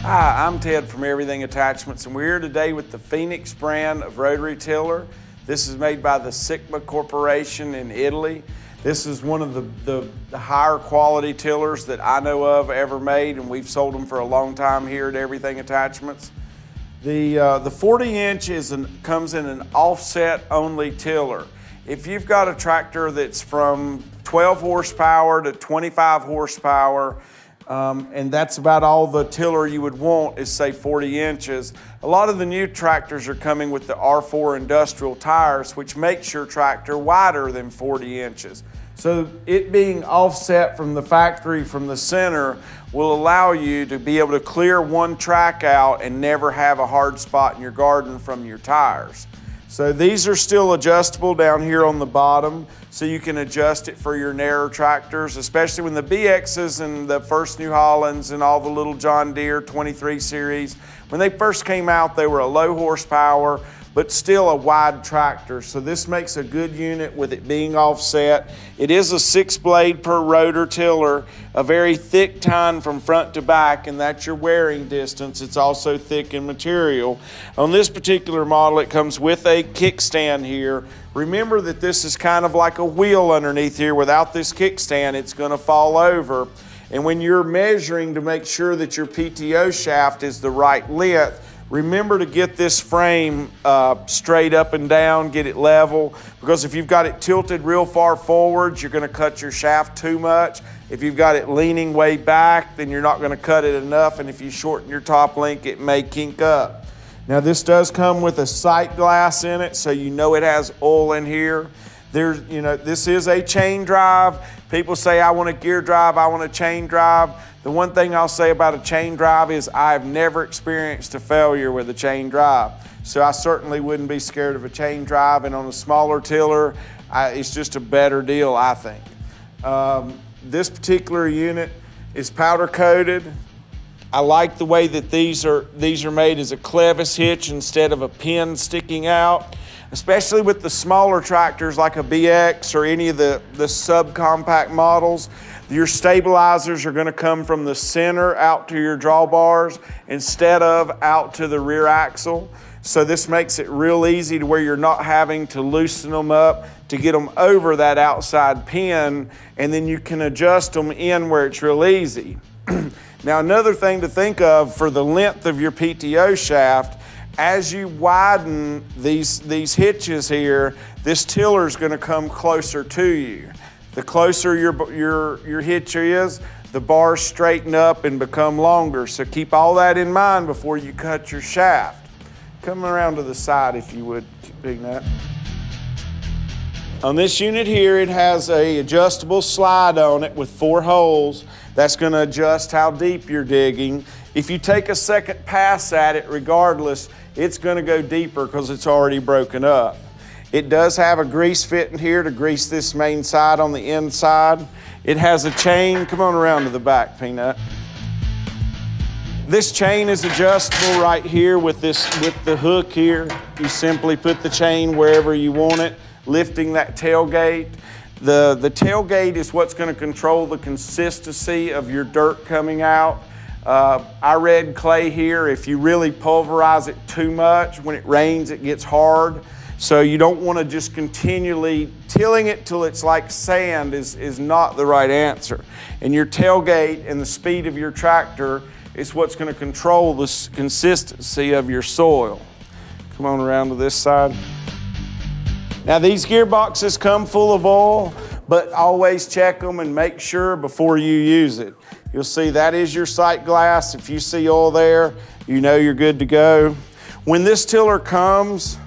Hi, I'm Ted from Everything Attachments, and we're here today with the Phoenix brand of rotary tiller. This is made by the Sigma Corporation in Italy. This is one of the higher quality tillers that I know of ever made, and we've sold them for a long time here at Everything Attachments. The 40-inch comes in an offset only tiller. If you've got a tractor that's from 12 horsepower to 25 horsepower, and that's about all the tiller you would want is, say, 40 inches. A lot of the new tractors are coming with the R4 industrial tires, which makes your tractor wider than 40 inches. So it being offset from the factory, from the center, will allow you to be able to clear one track out and never have a hard spot in your garden from your tires. So these are still adjustable down here on the bottom, so you can adjust it for your narrow tractors, especially when the BXs and the first New Hollands and all the little John Deere 23 series, when they first came out, they were a low horsepower, but still a wide tractor. So this makes a good unit with it being offset. It is a 6-blade per rotor tiller, a very thick tine from front to back, and that's your wearing distance. It's also thick in material. On this particular model, it comes with a kickstand here. Remember that this is kind of like a wheel underneath here. Without this kickstand, it's gonna fall over. And when you're measuring to make sure that your PTO shaft is the right length, remember to get this frame straight up and down, get it level, because if you've got it tilted real far forward, you're gonna cut your shaft too much. If you've got it leaning way back, then you're not gonna cut it enough, and if you shorten your top link, it may kink up. Now this does come with a sight glass in it, so you know it has oil in here. This is a chain drive. People say, I want a gear drive, I want a chain drive. The one thing I'll say about a chain drive is I've never experienced a failure with a chain drive. So I certainly wouldn't be scared of a chain drive, and on a smaller tiller, it's just a better deal, I think. This particular unit is powder coated. I like the way that these are made as a clevis hitch instead of a pin sticking out, especially with the smaller tractors like a BX or any of the subcompact models. Your stabilizers are gonna come from the center out to your drawbars instead of out to the rear axle. So this makes it real easy to where you're not having to loosen them up to get them over that outside pin, and then you can adjust them in where it's real easy. Now another thing to think of for the length of your PTO shaft, as you widen these hitches here, this tiller is gonna come closer to you. The closer your hitch is, the bars straighten up and become longer. So keep all that in mind before you cut your shaft. Come around to the side if you would, Peanut. On this unit here, it has a adjustable slide on it with 4 holes. That's gonna adjust how deep you're digging. If you take a second pass at it, regardless, it's gonna go deeper because it's already broken up. It does have a grease fit in here to grease this main side on the inside. It has a chain. Come on around to the back, Peanut. This chain is adjustable right here with the hook here. You simply put the chain wherever you want it, lifting that tailgate. The tailgate is what's going to control the consistency of your dirt coming out. I read clay here, if you really pulverize it too much, when it rains it gets hard. So you don't want to just continually tilling it till it's like sand is not the right answer. And your tailgate and the speed of your tractor is what's going to control the consistency of your soil. Come on around to this side. Now these gearboxes come full of oil, but always check them and make sure before you use it. You'll see that is your sight glass. If you see oil there, you know you're good to go. When this tiller comes,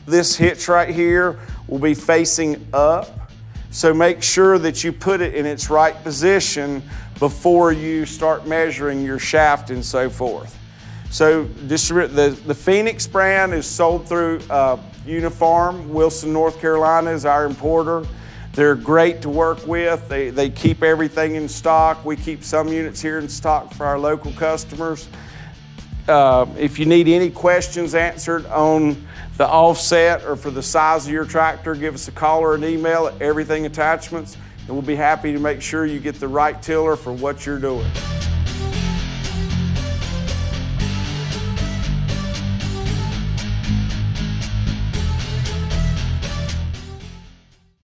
this hitch right here will be facing up. So make sure that you put it in its right position before you start measuring your shaft and so forth. So the Phoenix brand is sold through Unifarm. Wilson, North Carolina is our importer. They're great to work with. They keep everything in stock. We keep some units here in stock for our local customers. If you need any questions answered on the offset or for the size of your tractor, give us a call or an email at Everything Attachments, and we'll be happy to make sure you get the right tiller for what you're doing.